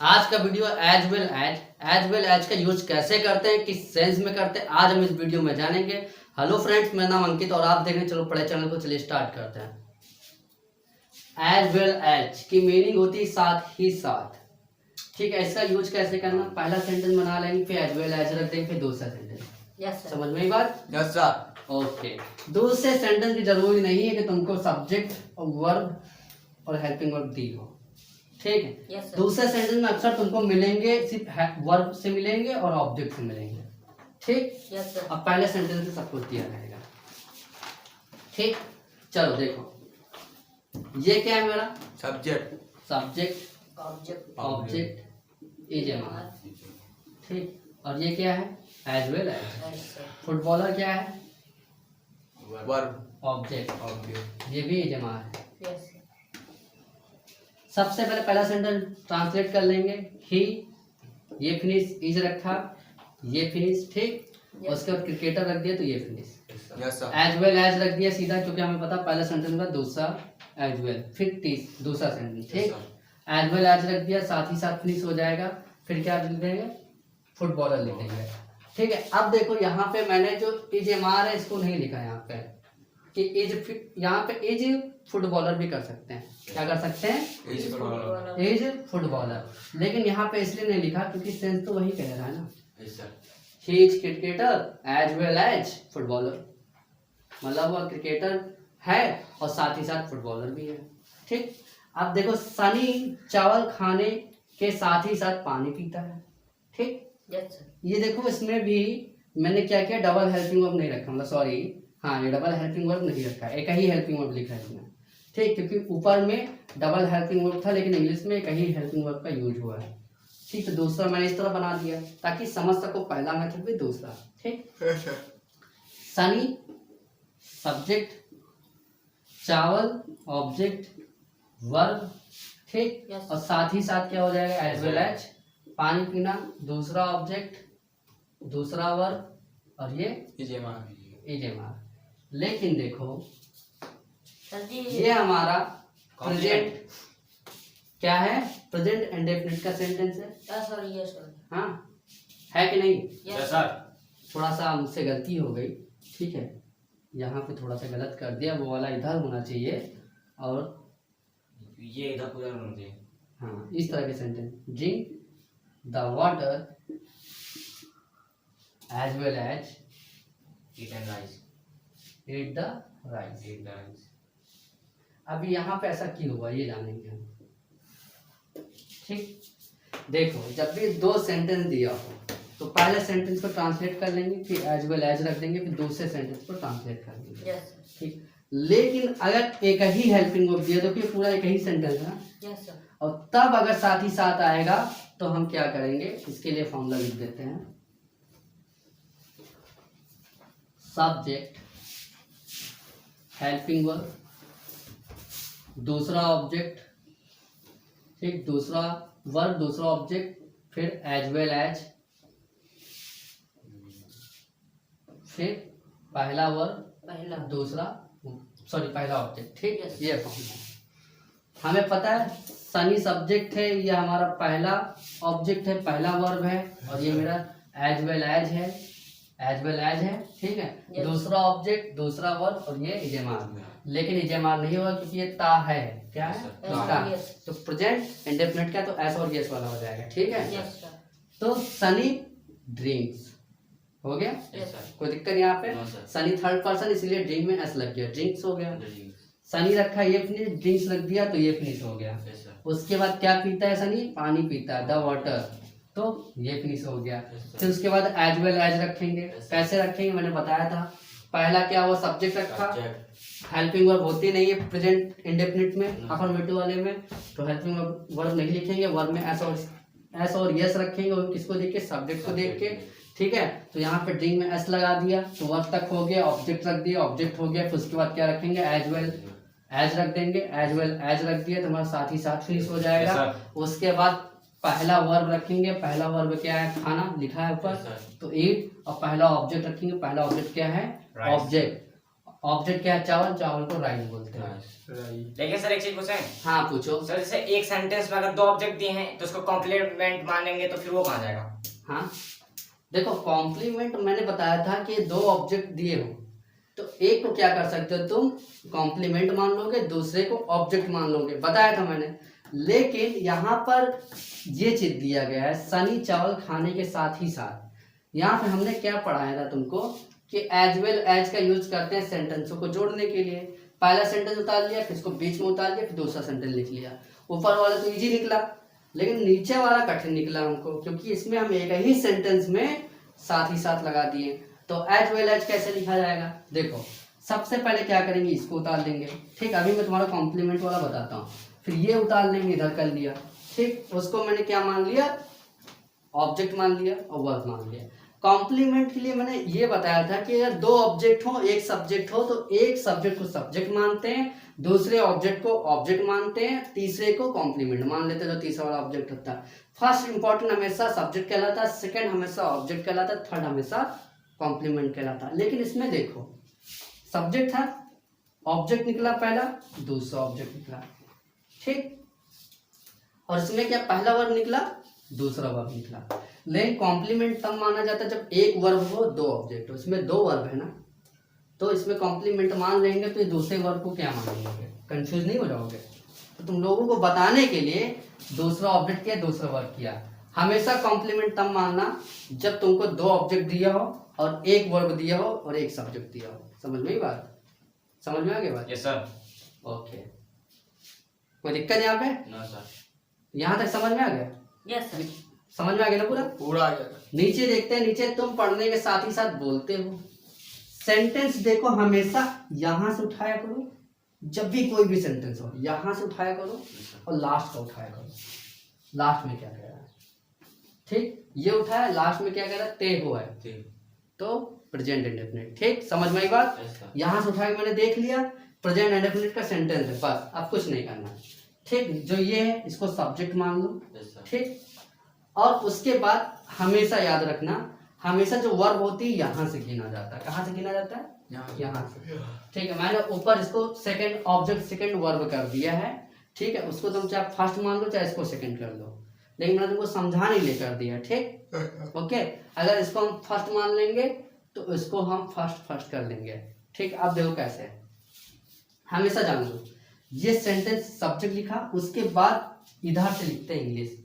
आज का video as well as का यूज कैसे करते हैं, किस सेंस में करते हैं, आज हम इस वीडियो में जानेंगे। हेलो फ्रेंड्स, मेरा नाम अंकित और आप देख रहे हैं चलो पढ़े चैनल को। चलिए स्टार्ट करते हैं। एज वेल एज की मीनिंग होती है साथ ही साथ। ठीक है, इसका यूज कैसे करना, पहला सेंटेंस बना लेंगे, फिर एज वेल एज रख देंगे, फिर दूसरा सेंटेंस। समझ में ही बात? Yes sir. ओके, दूसरे सेंटेंस की जरूरी नहीं है कि तुमको सब्जेक्ट और वर्ब और हेल्पिंग वर्ब दी हो। ठीक है, दूसरे सेंटेंस में अक्सर तुमको मिलेंगे सिर्फ वर्ब से मिलेंगे और ऑब्जेक्ट से मिलेंगे। ठीक, अब पहले सेंटेंस में सब कुछ दिया रहेगा। ठीक, चलो देखो, ये क्या है मेरा सब्जेक्ट ऑब्जेक्ट इजेमार। ठीक, और ये क्या है एज वेल एज। फुटबॉलर क्या है वर्ब ऑब्जेक्ट, ये भी इजेमार है। सबसे पहले पहला सेंटेंस ट्रांसलेट कर लेंगे। ही, ये फिनिश इज रखा, ये फिनिश। ठीक, उसके बाद क्रिकेटर रख दिया तो ये फिनिश। एज वेल एज रख दिया सीधा, क्योंकि हमें पता पहला सेंटेंस का दूसरा एज वेल, फिर दूसरा सेंटेंस। ठीक, एज वेल एज रख दिया, साथ ही साथ फिनिश हो जाएगा। फिर क्या लिख देंगे, फुटबॉलर लिख देंगे। ठीक है, अब देखो यहाँ पे मैंने जो इज एम आर है इसको नहीं लिखा यहाँ पे कि इज, यहाँ पे इज फुटबॉलर भी कर सकते हैं। क्या कर सकते हैं, इज फुटबॉलर, लेकिन यहाँ पे इसलिए नहीं लिखा क्योंकि सेंस तो वही कह रहा है ना। He is cricketer as well as footballer, मतलब वो क्रिकेटर है और साथ ही साथ फुटबॉलर भी है। ठीक, अब देखो सनी चावल खाने के साथ ही साथ पानी पीता है। ठीक, ये देखो इसमें भी मैंने क्या किया, डबल हेल्पिंग वर्ब नहीं रखा, मतलब सॉरी, हाँ ये डबल हेल्पिंग वर्ब नहीं रखा, एक ही हेल्पिंग वर्ब लिखा है इसमें। ठीक, क्योंकि ऊपर में डबल हेल्पिंग वर्ब था लेकिन इंग्लिश में एक ही हेल्पिंग वर्ब का यूज हुआ है। ठीक, तो दूसरा मैंने इस तरह बना दिया ताकि समझ सको पहला मेथड भी दूसरा। ठीक, सनी सब्जेक्ट, चावल ऑब्जेक्ट, वर्ब। ठीक, और साथ ही साथ क्या हो जाएगा एज वेल एज, पानी पीना दूसरा ऑब्जेक्ट दूसरा वर्ब और ये इजेमार। लेकिन देखो ये हमारा प्रेजेंट क्या है, प्रेजेंट इंडेफिनिट का सेंटेंस है। हाँ है कि नहीं? Yes sir. थोड़ा सा मुझसे गलती हो गई। ठीक है, यहाँ पे थोड़ा सा गलत कर दिया, वो वाला इधर होना चाहिए और ये इधर पूरा होना चाहिए। हाँ, इस तरह के sentence, drink the water as well as eat the rice. अभी यहाँ पे ऐसा क्यों हुआ ये जानेंगे हम। ठीक, देखो जब भी दो सेंटेंस दिया हो तो पहले सेंटेंस को ट्रांसलेट कर लेंगे, फिर एज वेल एज रख देंगे, फिर दूसरे सेंटेंस को ट्रांसलेट कर देंगे। ठीक, लेकिन अगर एक ही हेल्पिंग वर्ब दिया तो फिर पूरा एक ही सेंटेंस है ना। और तब अगर साथ ही साथ आएगा तो हम क्या करेंगे, इसके लिए फॉर्मूला लिख देते हैं। सब्जेक्ट हेल्पिंग वर्ब दूसरा ऑब्जेक्ट, ठीक, दूसरा वर्ब दूसरा ऑब्जेक्ट, फिर एज वेल एज, फिर पहला वर्ब दूसरा पहला ऑब्जेक्ट। ठीक, ये फॉर्मूला हमें पता है। सनी सब्जेक्ट है, ये हमारा पहला ऑब्जेक्ट है, पहला वर्ब है, और ये मेरा एज वेल एज है। ठीक है, दूसरा ऑब्जेक्ट दूसरा वर्ब और ये इजेमार। लेकिन इजेमार नहीं होगा क्योंकि ये ता है। क्या है? ता। तो प्रेजेंट इंडेफिनिट क्या, तो एस और यस वाला हो जाएगा। ठीक है, तो सनी ड्रिंक्स हो गया। कोई दिक्कत यहाँ पे? सनी थर्ड पर्सन इसलिए ड्रिंक में एस लग गया, ड्रिंक्स हो गया। सनी रखा ये फिनिश, ड्रिंक्स रख दिया तो ये फिनिश हो गया। उसके बाद क्या पीता है सनी, पानी पीता है, द वाटर, तो ये फिनिश हो गया। फिर उसके बाद एज वेल एज रखेंगे। कैसे रखेंगे मैंने बताया था, पहला क्या हुआ, सब्जेक्ट रखा, हेल्पिंग वर्ब होती नहीं है प्रेजेंट इंडेफिनिट में, अफर्मेटिव वाले में, तो हेल्पिंग वर्ब नहीं लिखेंगे, वर्ब में एस और यस रखेंगे, और किसको देख के, सब्जेक्ट को देख के। ठीक है, तो यहाँ पे ड्रिंक में एस लगा दिया तो वर्ब तक हो गया, ऑब्जेक्ट रख दिया, ऑब्जेक्ट हो गया। फिर उसके बाद क्या रखेंगे, एज वेल एज रख देंगे, एज वेल एज रख दिया तो हमारा साथ ही साथ फिनिश हो जाएगा। उसके बाद पहला वर्ब रखेंगे, पहला वर्ब क्या है, खाना लिखा है ऊपर, तो ईट, और पहला ऑब्जेक्ट रखेंगे, पहला ऑब्जेक्ट क्या है, ऑब्जेक्ट, ऑब्जेक्ट क्या है? चावल, चावल को राइस बोलते हैं। लेकिन सर एक चीज पूछे। हाँ पूछो। सर जैसे एक सेंटेंस में अगर दो ऑब्जेक्ट दिए हैं तो उसको कॉम्प्लीमेंट मानेंगे तो फिर वो कहाँ जाएगा? हाँ देखो, कॉम्प्लीमेंट मैंने बताया था कि दो ऑब्जेक्ट दिए हो तो एक को क्या कर सकते हो तुम? कॉम्प्लीमेंट मान लोगे, दूसरे को ऑब्जेक्ट मान लोगे, बताया था मैंने। लेकिन यहाँ पर ये चीज दिया गया है, सनी चावल खाने के साथ ही साथ। यहाँ पे हमने क्या पढ़ाया था तुमको कि एज वेल एज का यूज करते हैं सेंटेंसों को जोड़ने के लिए। पहला सेंटेंस उतार लिया, फिर इसको बीच में उतार लिया, फिर दूसरा सेंटेंस लिख लिया। ऊपर वाला तो इजी निकला, लेकिन नीचे वाला कठिन निकला हमको, क्योंकि इसमें हम एक ही सेंटेंस में साथ ही साथ लगा दिए। तो एज वेल एज कैसे लिखा जाएगा? देखो सबसे पहले क्या करेंगे, इसको उतार लेंगे। ठीक, अभी मैं तुम्हारा कॉम्प्लीमेंट वाला बताता हूँ। फिर ये उतार लेंगे, इधर कर लिया। ठीक, उसको मैंने क्या मान लिया? ऑब्जेक्ट मान लिया और वर्ब मान लिया। कॉम्प्लीमेंट के लिए मैंने ये बताया था कि अगर दो ऑब्जेक्ट हो, एक सब्जेक्ट हो, तो एक सब्जेक्ट को सब्जेक्ट मानते हैं, दूसरे ऑब्जेक्ट को ऑब्जेक्ट मानते हैं, तीसरे को कॉम्प्लीमेंट मान लेते हैं, तो तीसरा वाला ऑब्जेक्ट होता है। फर्स्ट इंपॉर्टेंट हमेशा सब्जेक्ट कहलाता है, सेकंड हमेशा ऑब्जेक्ट कहलाता है, थर्ड हमेशा कॉम्प्लीमेंट कहलाता है। लेकिन इसमें देखो, सब्जेक्ट था, ऑब्जेक्ट निकला पहला, दूसरा ऑब्जेक्ट निकला। ठीक, और इसमें क्या पहला वर्ब निकला, दूसरा वर्ब निकला। लेकिन कॉम्प्लीमेंट तब माना जाता है जब एक वर्ब हो, दो ऑब्जेक्ट हो। इसमें दो वर्ब है ना, तो इसमें कॉम्प्लीमेंट मान लेंगे तो ये दूसरे वर्ब को क्या मानेंगे? कंफ्यूज नहीं हो जाओगे। तो तुम लोगों को बताने के लिए दूसरा ऑब्जेक्ट किया, दूसरा वर्ब किया। हमेशा कॉम्प्लीमेंट तब मानना जब तुमको दो ऑब्जेक्ट दिया हो और एक वर्ब दिया हो और एक सब्जेक्ट दिया हो। समझ में ही बात? समझ में आ गई बात? Yes sir. ओके, कोई दिक्कत यहाँ पे? No sir. यहाँ तक समझ में आ गया? Yes sir. समझ में आ गया ना? पूरा पूरा आ गया। नीचे देखते हैं, नीचे तुम पढ़ने के साथ ही साथ बोलते हो। सेंटेंस देखो हमेशा यहां से उठाया करो, जब भी कोई भी सेंटेंस हो यहां से उठाया करो और लास्ट का उठाया करो। लास्ट में क्या कह रहा है? ठीक, ये उठाया, लास्ट में क्या कह रहा है? ते हुआ है, तो प्रेजेंट इंडेफिनिट। ठीक, समझ में आई बात? यहां से उठा के मैंने देख लिया, प्रेजेंट इंडेफिनिट का सेंटेंस है, बस अब कुछ नहीं करना। ठीक, जो ये है इसको सब्जेक्ट मान लो। ठीक, और उसके बाद हमेशा याद रखना, हमेशा जो वर्ब होती है यहाँ से गिना जाता है। कहाँ से गिना जाता है? यहाँ से। ठीक है, मैंने ऊपर इसको सेकंड ऑब्जेक्ट सेकंड वर्ब कर दिया है। ठीक है, उसको तुम चाहे फर्स्ट मान लो चाहे इसको सेकंड कर लो, लेकिन मैंने तुमको समझाने के लिए कर दिया। ठीक, ओके। अगर इसको हम फर्स्ट मान लेंगे तो इसको हम फर्स्ट कर लेंगे। ठीक, अब देखो कैसे, हमेशा जान लो, ये सेंटेंस सब्जेक्ट लिखा, उसके बाद इधर से लिखते हैं इंग्लिश,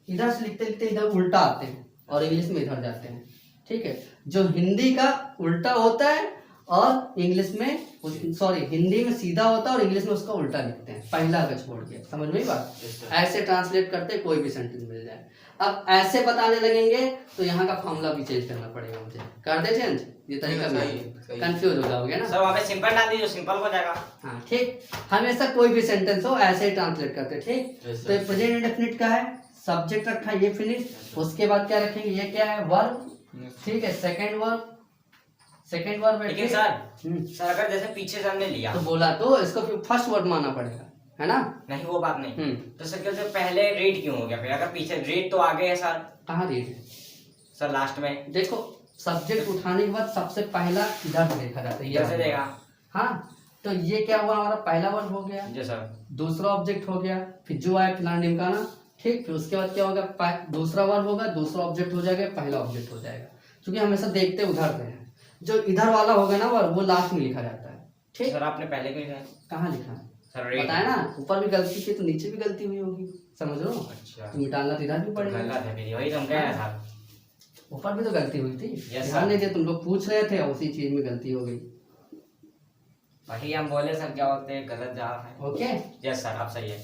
इधर से लिखते लिखते इधर उल्टा आते हैं और इंग्लिश में इधर जाते हैं। ठीक है, जो हिंदी का उल्टा होता है और इंग्लिश में, सॉरी हिंदी में सीधा होता है और इंग्लिश में उसका उल्टा लिखते हैं, पहला का छोड़ के। समझ में बात? ऐसे ट्रांसलेट करते कोई भी सेंटेंस मिल जाए। अब ऐसे बताने लगेंगे तो यहाँ का फॉर्मूला भी चेंज करना पड़ेगा मुझे। कर दे चेंज, ये तरीका नहीं, कंफ्यूज हो जाओगे ना सर। वहाँ पे सिंपल डाल दीजिए, सिंपल हो जाएगा। हाँ ठीक, हमेशा कोई भी सेंटेंस हो ऐसे ही ट्रांसलेट करते। ठीक, तो प्रेजेंट इंडेफिनिट का है, सब्जेक्ट रखा ये फिनिश, उसके बाद क्या रखेंगे? ये क्या है? वर्ब। ठीक है, सेकंड वर्ब है। लेकिन सर अगर जैसे पीछे से हमने लिया तो बोला तो इसको फिर फर्स्ट वर्ड मानना पड़ेगा, है ना? नहीं वो बात नहीं। तो सर कैसे पहले रेड क्यों हो गया? फिर अगर पीछे रेड तो आगे है सर। कहाँ रेड है सर? लास्ट में देखो, सब्जेक्ट उठाने के बाद सबसे पहला इधर से देखा जाता है, ये से देगा। हाँ, तो ये क्या हुआ? हमारा पहला वर्ड हो गया जी सर, दूसरा ऑब्जेक्ट हो गया, फिर जो आया फिलहाल निमकाना। ठीक, फिर उसके बाद क्या होगा? दूसरा वर्ब होगा, दूसरा ऑब्जेक्ट हो जाएगा, पहला ऑब्जेक्ट हो जाएगा। क्योंकि हमेशा देखते उधर से हैं, जो इधर वाला होगा ना वर्ब वो लास्ट में लिखा जाता है। ठीक सर, आपने पहले क्यों लिखा? कहाँ लिखा सर? बताया ना, ऊपर भी गलती की तो नीचे भी गलती हुई होगी, समझ लो। अच्छा, तो मिटाना तो इधर भी पड़ेगा। गलत है मेरी, वही तो हम कह रहे थे। ऊपर भी तो गलती हुई थी, Yes, ध्यान नहीं दिया, तुम लोग पूछ रहे थे, उसी चीज में गलती हो गई। बाकी हम बोले सर क्या होते हैं, गलत जवाब है। ओके, यस सर, आप सही है।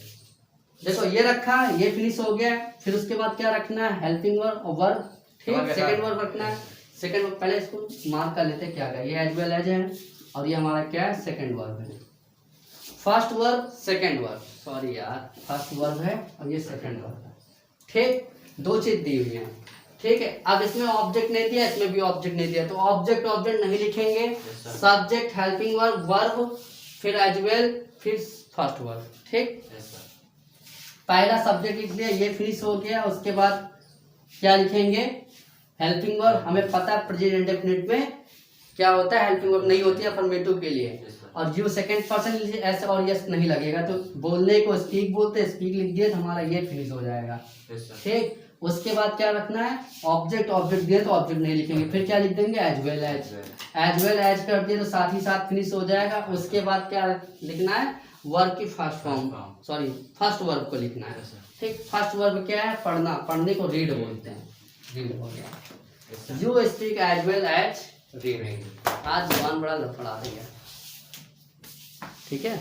देखो ये रखा, ये फिनिश हो गया। फिर उसके बाद क्या रखना है? हेल्पिंग वर्ब और वर्ब। ठीक, सेकंड वर्ब रखना है। सेकंड वर्ब पहले इसको मार्क कर लेते हैं, क्या है? ये एज वेल एज है और ये हमारा क्या है? सेकंड वर्ब है। First verb second verb, sorry यार, फर्स्ट वर्ब है और ये सेकंड वर्ब है। ठीक, दो चीज दी हुई है। ठीक है, अब इसमें ऑब्जेक्ट नहीं दिया, इसमें भी ऑब्जेक्ट नहीं दिया, तो ऑब्जेक्ट नहीं लिखेंगे। सब्जेक्ट, हेल्पिंग वर्ब, वर्ब, फिर एज वेल, फिर फर्स्ट वर्ब। ठीक, पहला सब्जेक्ट लिख लिया, ये फिनिश हो गया। उसके बाद क्या लिखेंगे? Helping verb. हमें पता है प्रेजेंट इंडेफिनिट में क्या होता है, हेल्पिंग वर्ब नहीं होती है अफर्मेटिव के लिए। और यू सेकंड पर्सन एस और यस नहीं लगेगा, तो बोलने को स्पीक बोलते हैं, स्पीक लिख दिए तो हमारा ये फिनिश हो जाएगा। ठीक, उसके बाद क्या रखना है, ऑब्जेक्ट, ऑब्जेक्ट दिए तो ऑब्जेक्ट नहीं लिखेंगे, फिर क्या लिख देंगे, as well as. As well as कर दिए तो साथ ही साथ फिनिश हो जाएगा। उसके बाद क्या लिखना है, वर्ब की first form, sorry first verb को लिखना है। ठीक, फर्स्ट वर्ब क्या है, पढ़ना, पढ़ने को रीड बोलते हैं, रीड हो गया। You speak as well as reading. आज जबान बड़ा लफड़ा रही है, ठीक है।